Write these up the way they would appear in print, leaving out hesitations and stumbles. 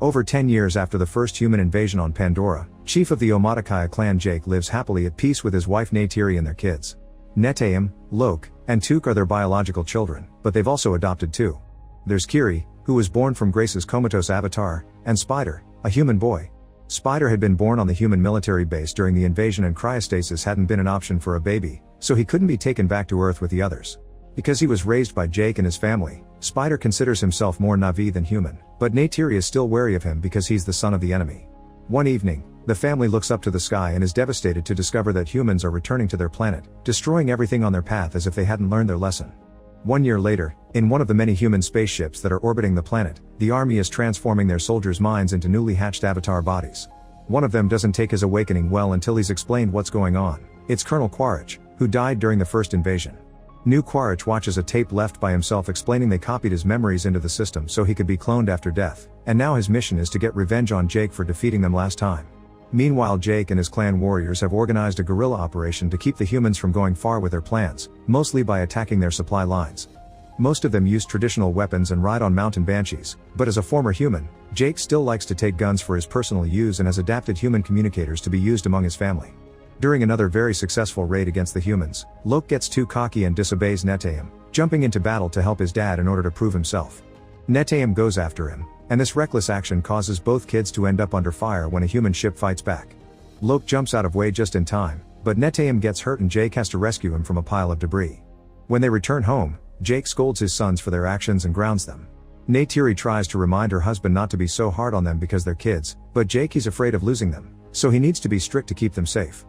Over 10 years after the first human invasion on Pandora, chief of the Omaticaya clan Jake lives happily at peace with his wife Neytiri and their kids. Neteyam, Lok, and Tuk are their biological children, but they've also adopted two. There's Kiri, who was born from Grace's comatose avatar, and Spider, a human boy. Spider had been born on the human military base during the invasion and cryostasis hadn't been an option for a baby, so he couldn't be taken back to Earth with the others. Because he was raised by Jake and his family, Spider considers himself more Na'vi than human, but Neytiri is still wary of him because he's the son of the enemy. One evening, the family looks up to the sky and is devastated to discover that humans are returning to their planet, destroying everything on their path as if they hadn't learned their lesson. 1 year later, in one of the many human spaceships that are orbiting the planet, the army is transforming their soldiers' minds into newly hatched avatar bodies. One of them doesn't take his awakening well until he's explained what's going on. It's Colonel Quaritch, who died during the first invasion. New Quaritch watches a tape left by himself explaining they copied his memories into the system so he could be cloned after death, and now his mission is to get revenge on Jake for defeating them last time. Meanwhile, Jake and his clan warriors have organized a guerrilla operation to keep the humans from going far with their plans, mostly by attacking their supply lines. Most of them use traditional weapons and ride on mountain banshees, but as a former human, Jake still likes to take guns for his personal use and has adapted human communicators to be used among his family. During another very successful raid against the humans, Lok gets too cocky and disobeys Neteyam, jumping into battle to help his dad in order to prove himself. Neteyam goes after him, and this reckless action causes both kids to end up under fire when a human ship fights back. Lok jumps out of way just in time, but Neteyam gets hurt and Jake has to rescue him from a pile of debris. When they return home, Jake scolds his sons for their actions and grounds them. Neytiri tries to remind her husband not to be so hard on them because they're kids, but Jake is afraid of losing them, so he needs to be strict to keep them safe.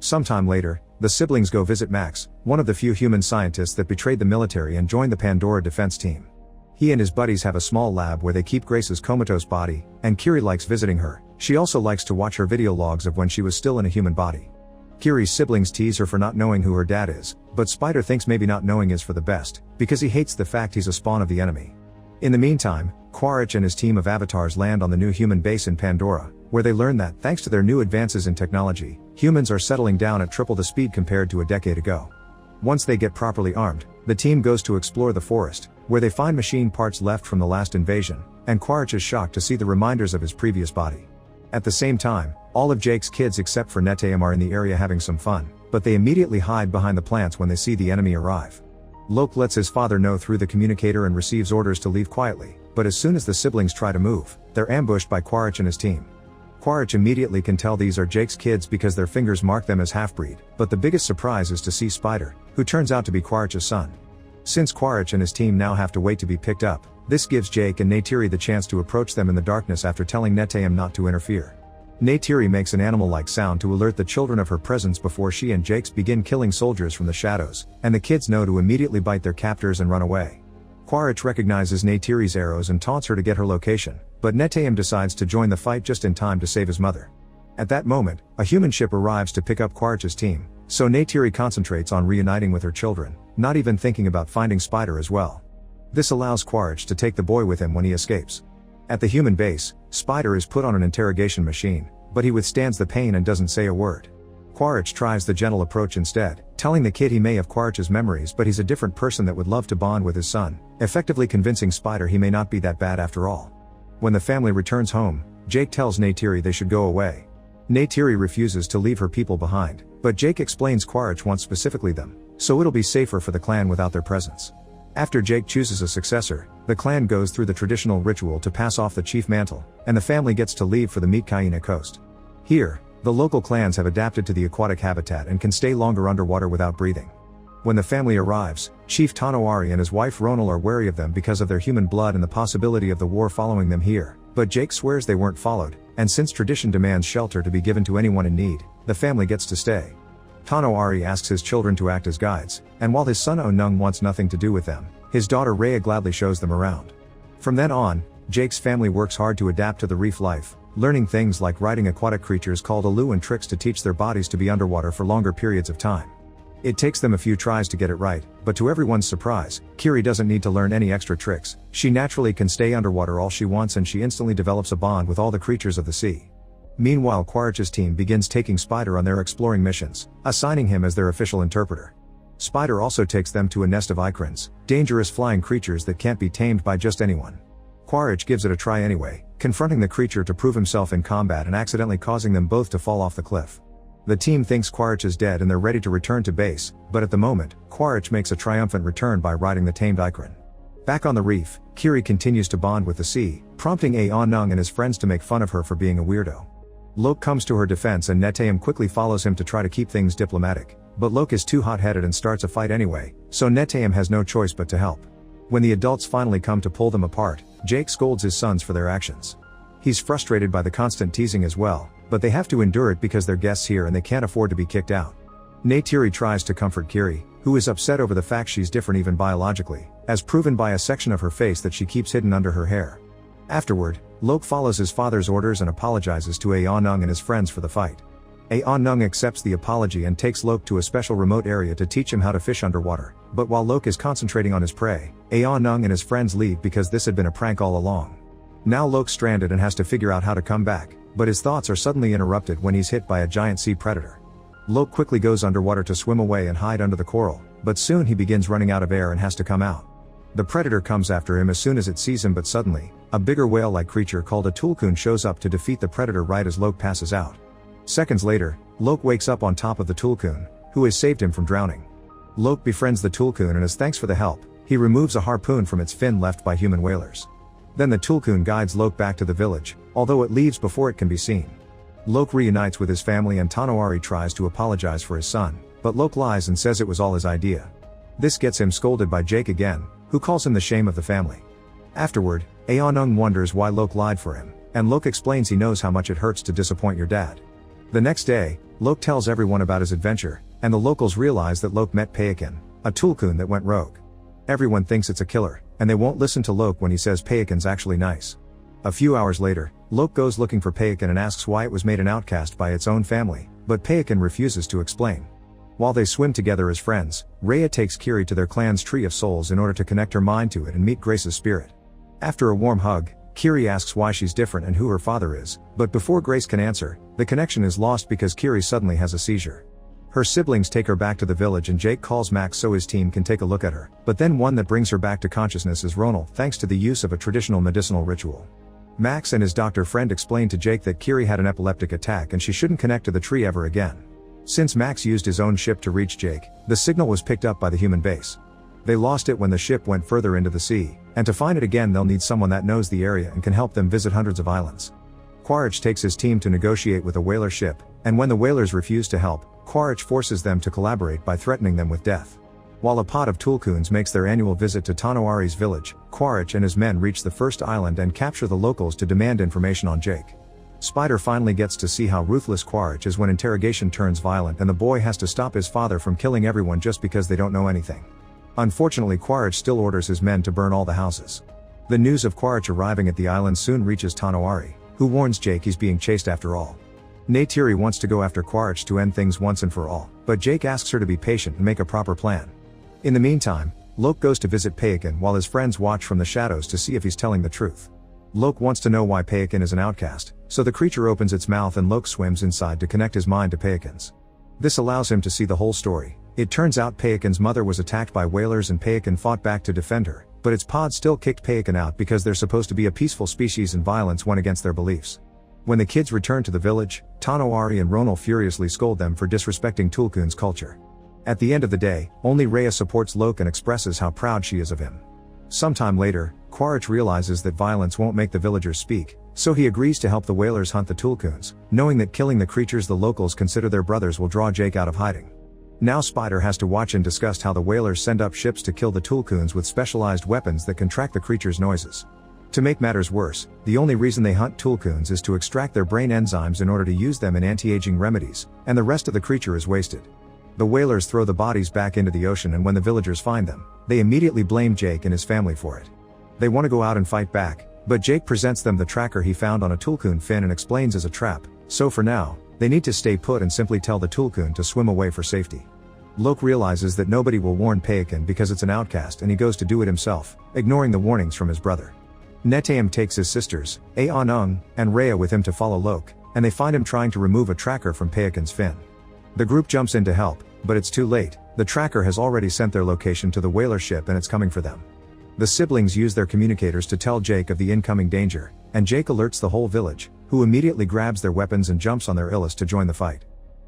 Sometime later, the siblings go visit Max, one of the few human scientists that betrayed the military and joined the Pandora defense team. He and his buddies have a small lab where they keep Grace's comatose body, and Kiri likes visiting her. She also likes to watch her video logs of when she was still in a human body. Kiri's siblings tease her for not knowing who her dad is, but Spider thinks maybe not knowing is for the best, because he hates the fact he's a spawn of the enemy. In the meantime, Quaritch and his team of avatars land on the new human base in Pandora, where they learn that, thanks to their new advances in technology, humans are settling down at triple the speed compared to a decade ago. Once they get properly armed, the team goes to explore the forest, where they find machine parts left from the last invasion, and Quaritch is shocked to see the reminders of his previous body. At the same time, all of Jake's kids except for Neteyam are in the area having some fun, but they immediately hide behind the plants when they see the enemy arrive. Lok lets his father know through the communicator and receives orders to leave quietly, but as soon as the siblings try to move, they're ambushed by Quaritch and his team. Quaritch immediately can tell these are Jake's kids because their fingers mark them as half-breed, but the biggest surprise is to see Spider, who turns out to be Quaritch's son. Since Quaritch and his team now have to wait to be picked up, this gives Jake and Neytiri the chance to approach them in the darkness after telling Neteyam not to interfere. Neytiri makes an animal-like sound to alert the children of her presence before she and Jake begin killing soldiers from the shadows, and the kids know to immediately bite their captors and run away. Quaritch recognizes Neytiri's arrows and taunts her to get her location, but Neteyam decides to join the fight just in time to save his mother. At that moment, a human ship arrives to pick up Quaritch's team, so Neytiri concentrates on reuniting with her children, not even thinking about finding Spider as well. This allows Quaritch to take the boy with him when he escapes. At the human base, Spider is put on an interrogation machine, but he withstands the pain and doesn't say a word. Quaritch tries the gentle approach instead, telling the kid he may have Quaritch's memories but he's a different person that would love to bond with his son, effectively convincing Spider he may not be that bad after all. When the family returns home, Jake tells Neytiri they should go away. Neytiri refuses to leave her people behind, but Jake explains Quaritch wants specifically them, so it'll be safer for the clan without their presence. After Jake chooses a successor, the clan goes through the traditional ritual to pass off the chief mantle, and the family gets to leave for the Metkayina coast. Here, the local clans have adapted to the aquatic habitat and can stay longer underwater without breathing. When the family arrives, Chief Tanoari and his wife Ronal are wary of them because of their human blood and the possibility of the war following them here, but Jake swears they weren't followed, and since tradition demands shelter to be given to anyone in need, the family gets to stay. Tanoari asks his children to act as guides, and while his son Onung wants nothing to do with them, his daughter Rhea gladly shows them around. From then on, Jake's family works hard to adapt to the reef life, learning things like riding aquatic creatures called Alu and tricks to teach their bodies to be underwater for longer periods of time. It takes them a few tries to get it right, but to everyone's surprise, Kiri doesn't need to learn any extra tricks. She naturally can stay underwater all she wants and she instantly develops a bond with all the creatures of the sea. Meanwhile, Quaritch's team begins taking Spider on their exploring missions, assigning him as their official interpreter. Spider also takes them to a nest of Ikrins, dangerous flying creatures that can't be tamed by just anyone. Quaritch gives it a try anyway, confronting the creature to prove himself in combat and accidentally causing them both to fall off the cliff. The team thinks Quaritch is dead and they're ready to return to base, but at the moment, Quaritch makes a triumphant return by riding the tamed Ikran. Back on the reef, Kiri continues to bond with the sea, prompting Aonung and his friends to make fun of her for being a weirdo. Lok comes to her defense and Neteyam quickly follows him to try to keep things diplomatic, but Lok is too hot-headed and starts a fight anyway, so Neteyam has no choice but to help. When the adults finally come to pull them apart, Jake scolds his sons for their actions. He's frustrated by the constant teasing as well, but they have to endure it because they're guests here and they can't afford to be kicked out. Neytiri tries to comfort Kiri, who is upset over the fact she's different even biologically, as proven by a section of her face that she keeps hidden under her hair. Afterward, Lok follows his father's orders and apologizes to Aonung and his friends for the fight. Aonung accepts the apology and takes Lok to a special remote area to teach him how to fish underwater, but while Lok is concentrating on his prey, Aonung and his friends leave because this had been a prank all along. Now Lok's stranded and has to figure out how to come back, but his thoughts are suddenly interrupted when he's hit by a giant sea predator. Lok quickly goes underwater to swim away and hide under the coral, but soon he begins running out of air and has to come out. The predator comes after him as soon as it sees him, but suddenly, a bigger whale-like creature called a tulkun shows up to defeat the predator right as Lok passes out. Seconds later, Lok wakes up on top of the tulkun, who has saved him from drowning. Lok befriends the tulkun and as thanks for the help, he removes a harpoon from its fin left by human whalers. Then the tulkun guides Lok back to the village, although it leaves before it can be seen. Lok reunites with his family and Tonowari tries to apologize for his son, but Lok lies and says it was all his idea. This gets him scolded by Jake again, who calls him the shame of the family. Afterward, Aonung wonders why Lok lied for him, and Lok explains he knows how much it hurts to disappoint your dad. The next day, Lok tells everyone about his adventure, and the locals realize that Lok met Payakan, a tulkun that went rogue. Everyone thinks it's a killer, and they won't listen to Lok when he says Payakan's actually nice. A few hours later, Lok goes looking for Payakan and asks why it was made an outcast by its own family, but Payakan refuses to explain. While they swim together as friends, Rhea takes Kiri to their clan's Tree of Souls in order to connect her mind to it and meet Grace's spirit. After a warm hug, Kiri asks why she's different and who her father is, but before Grace can answer, the connection is lost because Kiri suddenly has a seizure. Her siblings take her back to the village and Jake calls Max so his team can take a look at her, but then one that brings her back to consciousness is Ronal thanks to the use of a traditional medicinal ritual. Max and his doctor friend explain to Jake that Kiri had an epileptic attack and she shouldn't connect to the tree ever again. Since Max used his own ship to reach Jake, the signal was picked up by the human base. They lost it when the ship went further into the sea, and to find it again they'll need someone that knows the area and can help them visit hundreds of islands. Quaritch takes his team to negotiate with a whaler ship, and when the whalers refuse to help, Quaritch forces them to collaborate by threatening them with death. While a pod of tulkuns makes their annual visit to Tonowari's village, Quaritch and his men reach the first island and capture the locals to demand information on Jake. Spider finally gets to see how ruthless Quaritch is when interrogation turns violent and the boy has to stop his father from killing everyone just because they don't know anything. Unfortunately, Quaritch still orders his men to burn all the houses. The news of Quaritch arriving at the island soon reaches Tonowari, who warns Jake he's being chased after all. Neytiri wants to go after Quaritch to end things once and for all, but Jake asks her to be patient and make a proper plan. In the meantime, Lok goes to visit Payakan while his friends watch from the shadows to see if he's telling the truth. Lok wants to know why Payakan is an outcast, so the creature opens its mouth and Lok swims inside to connect his mind to Payakan's. This allows him to see the whole story. It turns out Payakan's mother was attacked by whalers and Payakan fought back to defend her, but its pod still kicked Payakan out because they're supposed to be a peaceful species and violence went against their beliefs. When the kids return to the village, Tonowari and Ronal furiously scold them for disrespecting Tulkun's culture. At the end of the day, only Rhea supports Lok and expresses how proud she is of him. Sometime later, Quaritch realizes that violence won't make the villagers speak, so he agrees to help the whalers hunt the Tulkuns, knowing that killing the creatures the locals consider their brothers will draw Jake out of hiding. Now Spider has to watch in disgust how the whalers send up ships to kill the Tulkuns with specialized weapons that can track the creatures' noises. To make matters worse, the only reason they hunt Tulkuns is to extract their brain enzymes in order to use them in anti-aging remedies, and the rest of the creature is wasted. The whalers throw the bodies back into the ocean and when the villagers find them, they immediately blame Jake and his family for it. They want to go out and fight back, but Jake presents them the tracker he found on a Tulkun fin and explains as a trap, so for now, they need to stay put and simply tell the Tulkun to swim away for safety. Lok realizes that nobody will warn Payakan because it's an outcast and he goes to do it himself, ignoring the warnings from his brother. Neteyam takes his sisters, Aonung, and Rhea with him to follow Lok, and they find him trying to remove a tracker from Payakan's fin. The group jumps in to help, but it's too late, the tracker has already sent their location to the whaler ship and it's coming for them. The siblings use their communicators to tell Jake of the incoming danger, and Jake alerts the whole village, who immediately grabs their weapons and jumps on their Illus to join the fight.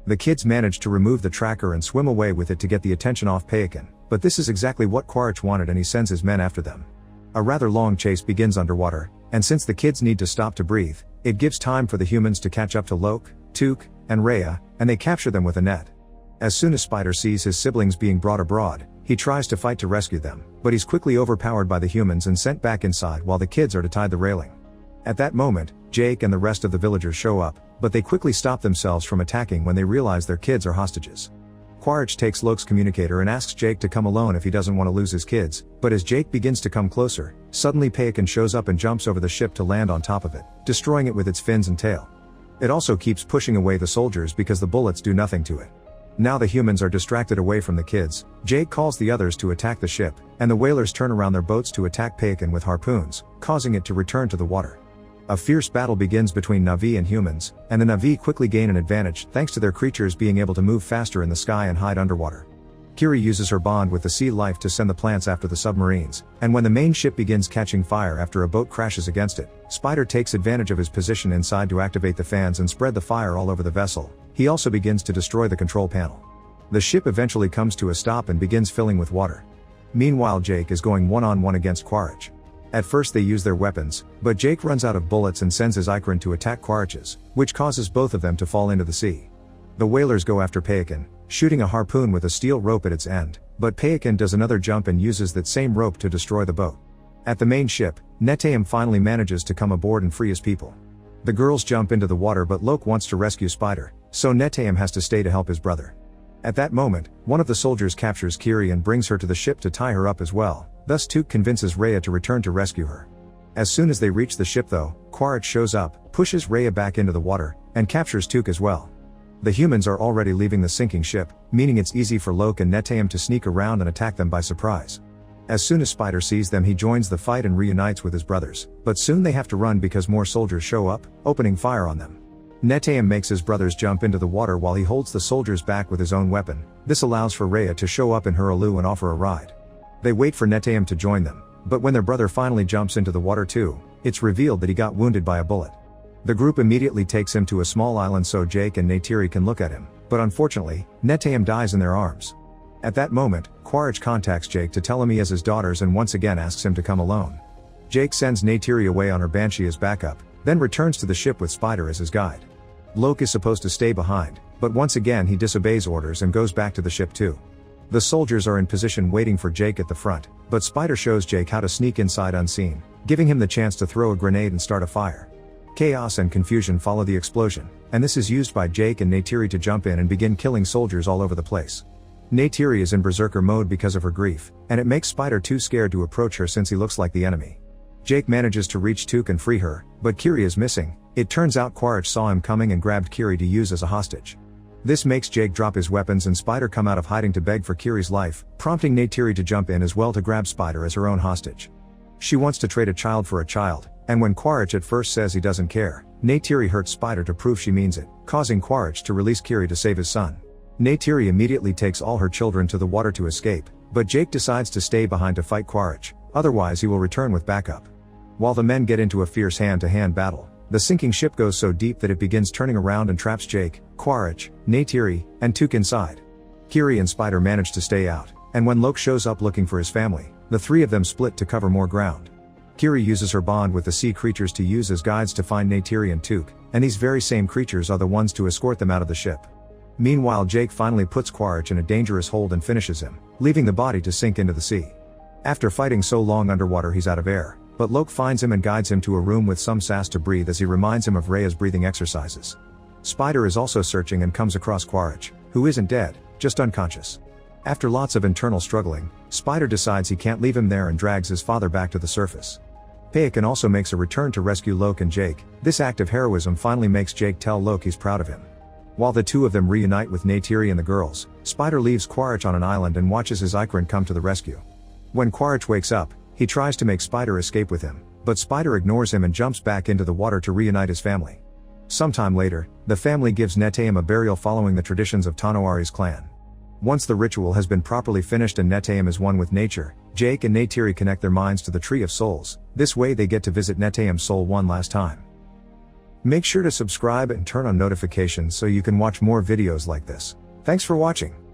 The kids manage to remove the tracker and swim away with it to get the attention off Payakan, but this is exactly what Quaritch wanted and he sends his men after them. A rather long chase begins underwater, and since the kids need to stop to breathe, it gives time for the humans to catch up to Lok, Took, and Rhea, and they capture them with a net. As soon as Spider sees his siblings being brought abroad, he tries to fight to rescue them, but he's quickly overpowered by the humans and sent back inside while the kids are to tie the railing. At that moment, Jake and the rest of the villagers show up, but they quickly stop themselves from attacking when they realize their kids are hostages. Quaritch takes Lok's communicator and asks Jake to come alone if he doesn't want to lose his kids, but as Jake begins to come closer, suddenly Payakan shows up and jumps over the ship to land on top of it, destroying it with its fins and tail. It also keeps pushing away the soldiers because the bullets do nothing to it. Now the humans are distracted away from the kids, Jake calls the others to attack the ship, and the whalers turn around their boats to attack Payakan with harpoons, causing it to return to the water. A fierce battle begins between Na'vi and humans, and the Na'vi quickly gain an advantage thanks to their creatures being able to move faster in the sky and hide underwater. Kiri uses her bond with the sea life to send the plants after the submarines, and when the main ship begins catching fire after a boat crashes against it, Spider takes advantage of his position inside to activate the fans and spread the fire all over the vessel. He also begins to destroy the control panel. The ship eventually comes to a stop and begins filling with water. Meanwhile, Jake is going one-on-one against Quaritch. At first they use their weapons, but Jake runs out of bullets and sends his Ikran to attack Quaritch's, which causes both of them to fall into the sea. The whalers go after Payakan, shooting a harpoon with a steel rope at its end, but Payakan does another jump and uses that same rope to destroy the boat. At the main ship, Netayam finally manages to come aboard and free his people. The girls jump into the water but Lok wants to rescue Spider, so Netayam has to stay to help his brother. At that moment, one of the soldiers captures Kiri and brings her to the ship to tie her up as well, thus Took convinces Rhea to return to rescue her. As soon as they reach the ship though, Quaritch shows up, pushes Rhea back into the water, and captures Took as well. The humans are already leaving the sinking ship, meaning it's easy for Lok and Netayam to sneak around and attack them by surprise. As soon as Spider sees them he joins the fight and reunites with his brothers, but soon they have to run because more soldiers show up, opening fire on them. Netayam makes his brothers jump into the water while he holds the soldiers back with his own weapon. This allows for Rhea to show up in her Alu and offer a ride. They wait for Netayam to join them, but when their brother finally jumps into the water too, it's revealed that he got wounded by a bullet. The group immediately takes him to a small island so Jake and Neytiri can look at him, but unfortunately, Netayam dies in their arms. At that moment, Quaritch contacts Jake to tell him he has his daughters and once again asks him to come alone. Jake sends Neytiri away on her Banshee as backup, then returns to the ship with Spider as his guide. Lok is supposed to stay behind, but once again he disobeys orders and goes back to the ship too. The soldiers are in position waiting for Jake at the front, but Spider shows Jake how to sneak inside unseen, giving him the chance to throw a grenade and start a fire. Chaos and confusion follow the explosion, and this is used by Jake and Neytiri to jump in and begin killing soldiers all over the place. Neytiri is in berserker mode because of her grief, and it makes Spider too scared to approach her since he looks like the enemy. Jake manages to reach Took and free her, but Kiri is missing. It turns out Quaritch saw him coming and grabbed Kiri to use as a hostage. This makes Jake drop his weapons and Spider come out of hiding to beg for Kiri's life, prompting Neytiri to jump in as well to grab Spider as her own hostage. She wants to trade a child for a child, and when Quaritch at first says he doesn't care, Neytiri hurts Spider to prove she means it, causing Quaritch to release Kiri to save his son. Neytiri immediately takes all her children to the water to escape, but Jake decides to stay behind to fight Quaritch, otherwise he will return with backup. While the men get into a fierce hand-to-hand battle, the sinking ship goes so deep that it begins turning around and traps Jake, Quaritch, Neytiri, and Took inside. Kiri and Spider manage to stay out, and when Lok shows up looking for his family, the three of them split to cover more ground. Kiri uses her bond with the sea creatures to use as guides to find Neytiri and Took, and these very same creatures are the ones to escort them out of the ship. Meanwhile, Jake finally puts Quaritch in a dangerous hold and finishes him, leaving the body to sink into the sea. After fighting so long underwater he's out of air, but Lok finds him and guides him to a room with some sass to breathe as he reminds him of Rhea's breathing exercises. Spider is also searching and comes across Quaritch, who isn't dead, just unconscious. After lots of internal struggling, Spider decides he can't leave him there and drags his father back to the surface. Payakan also makes a return to rescue Lok and Jake. This act of heroism finally makes Jake tell Lok he's proud of him. While the two of them reunite with Neytiri and the girls, Spider leaves Quaritch on an island and watches his Ikran come to the rescue. When Quaritch wakes up, he tries to make Spider escape with him, but Spider ignores him and jumps back into the water to reunite his family. Sometime later, the family gives Netayam a burial following the traditions of Tanoari's clan. Once the ritual has been properly finished and Neteyam is one with nature, Jake and Neytiri connect their minds to the Tree of Souls. This way they get to visit Neteyam's soul one last time. Make sure to subscribe and turn on notifications so you can watch more videos like this. Thanks for watching.